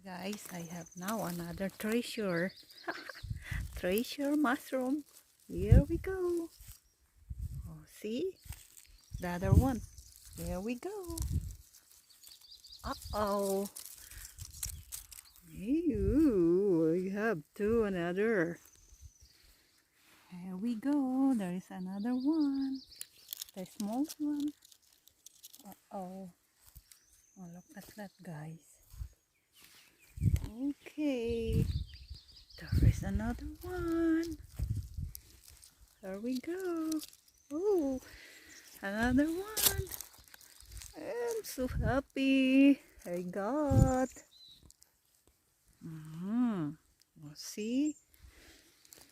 Guys, I have now another treasure. Treasure mushroom. Here we go. Oh, see? The other one. Here we go. Uh-oh. Ew, I have two another. Here we go. There is another one. The small one. Uh-oh. Oh, look at that, guys. Okay. There is another one. There we go. Oh, another one. I'm so happy. I got. See?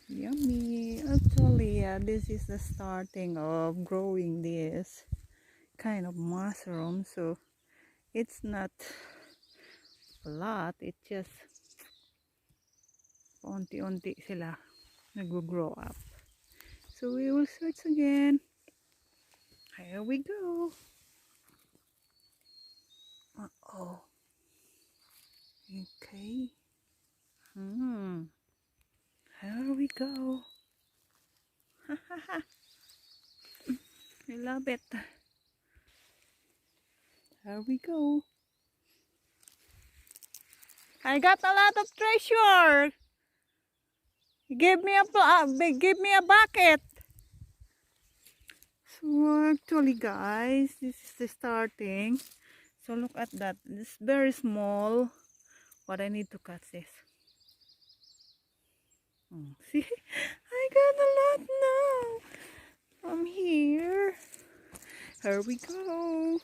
Yummy. Actually, this is the starting of growing this kind of mushroom. So it's not a lot. It's just unti-unti sila nag-grow up. So we will search again. Here we go. Uh-oh. Okay. Here we go. I love it. Here we go. I got a lot of treasure. Give me a bucket. So actually, guys, this is the starting. So look at that. It's very small. But I need to cut this. See, I got a lot now. From here. Here we go.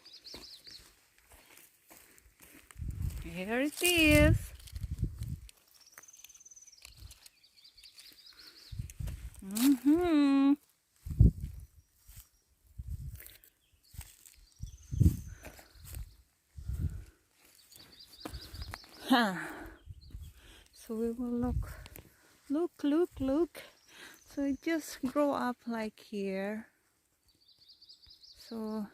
Here it is. So we will look. So it just grow up like here. So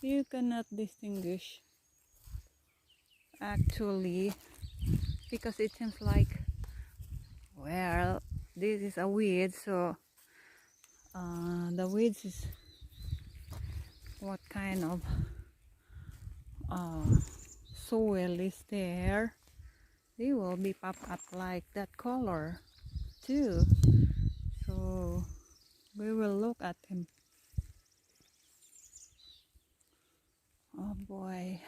you cannot distinguish actually, because it seems like, well, this is a weed. So the weeds is what kind of soil is there. They will be pop up like that color too. So we will look at him. Oh boy.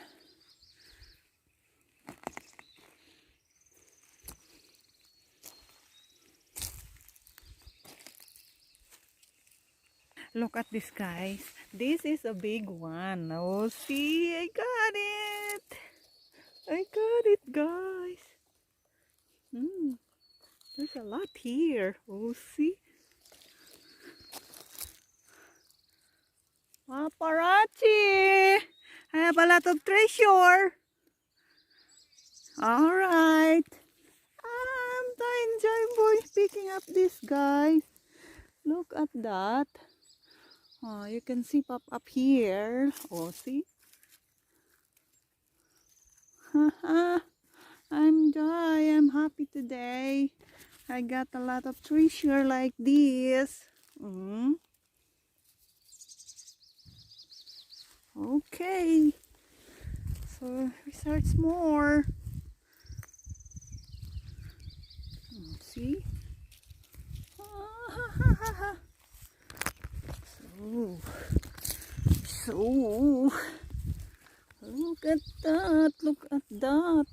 Look at this, guys. This is a big one. Oh, see, I got it. I got it, guys. There's a lot here. Oh, see. Paparazzi. I have a lot of treasure. All right. I'm enjoying picking up this, guys. Look at that. Oh, you can see pop up here. Oh, see? I'm happy today. I got a lot of treasure like this. Okay. So research more. See? So look at that, look at that.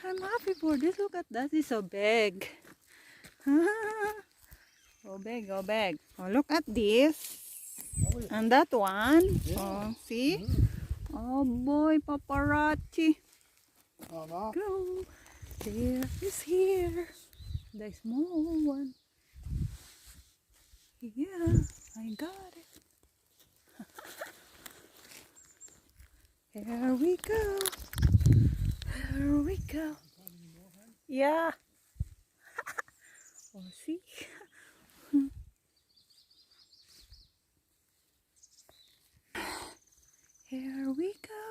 I'm happy for this. Look at that, it's so big. Go big, go big. Oh, look at this. And that one. Oh, see? Oh boy, paparazzi. Go. There is here. The small one. Yeah, I got it. Here we go. Here we go. Yeah. Oh, see? Here we go.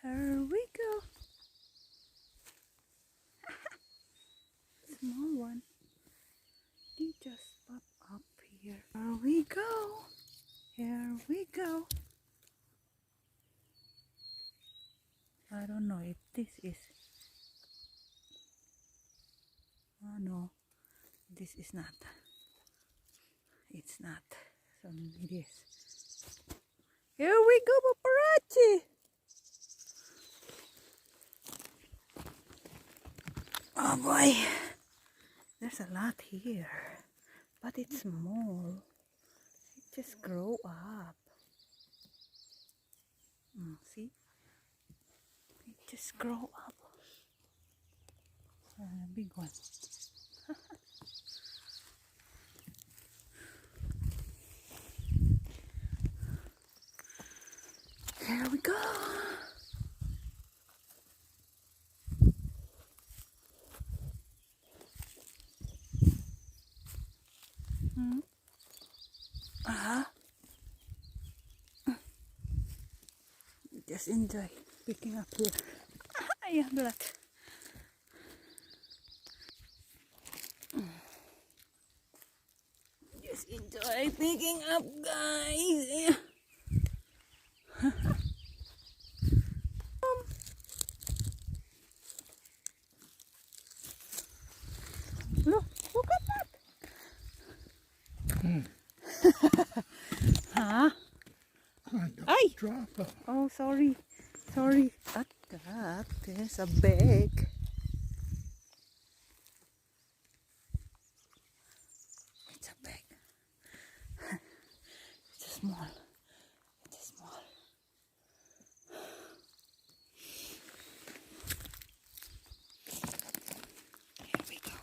Here we go. Small one. You just pop up here. Here we go. Here we go. I don't know if this is. Oh no, this is not. It's not. So it is. Here we go, paparazzi. Oh boy, there's a lot here, but it's small. It just grow up. See, it just grow up. Big one. Here we go. Just enjoy picking up here. Yeah, blood. Just enjoy picking up, guys. Look at that. Huh? Ay! Drop it. Oh, sorry. Sorry. At that, there's a bag. It's a bag. It's a small. It's a small. Here we go.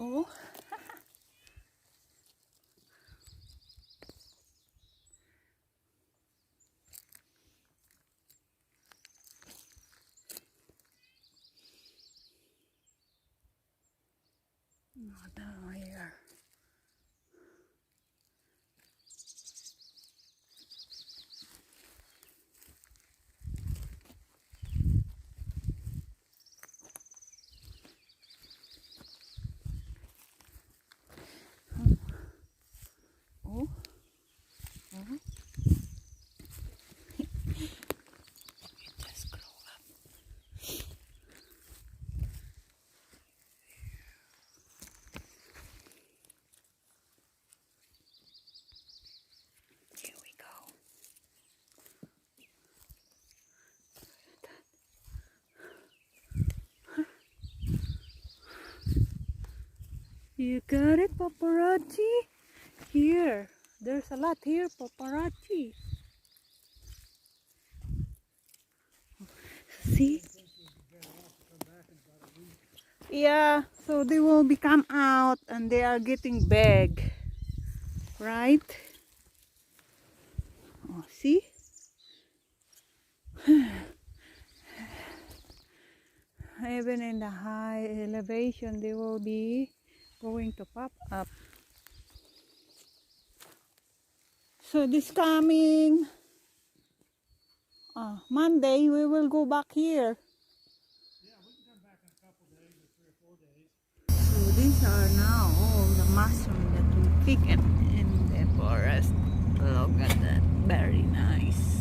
Oh. Not down here. Oh. Oh. It just grow up. Here we go. You got it, paparazzi? Here. There's a lot here, paparazzi. See? Yeah, so they will be come out and they are getting big. Right? Oh, see? Even in the high elevation, they will be going to pop up. So this coming Monday, we will go back here. Yeah, we can come back in a couple of days or 3 or 4 days. So these are now all the mushrooms that we pick in the forest. Look at that, very nice.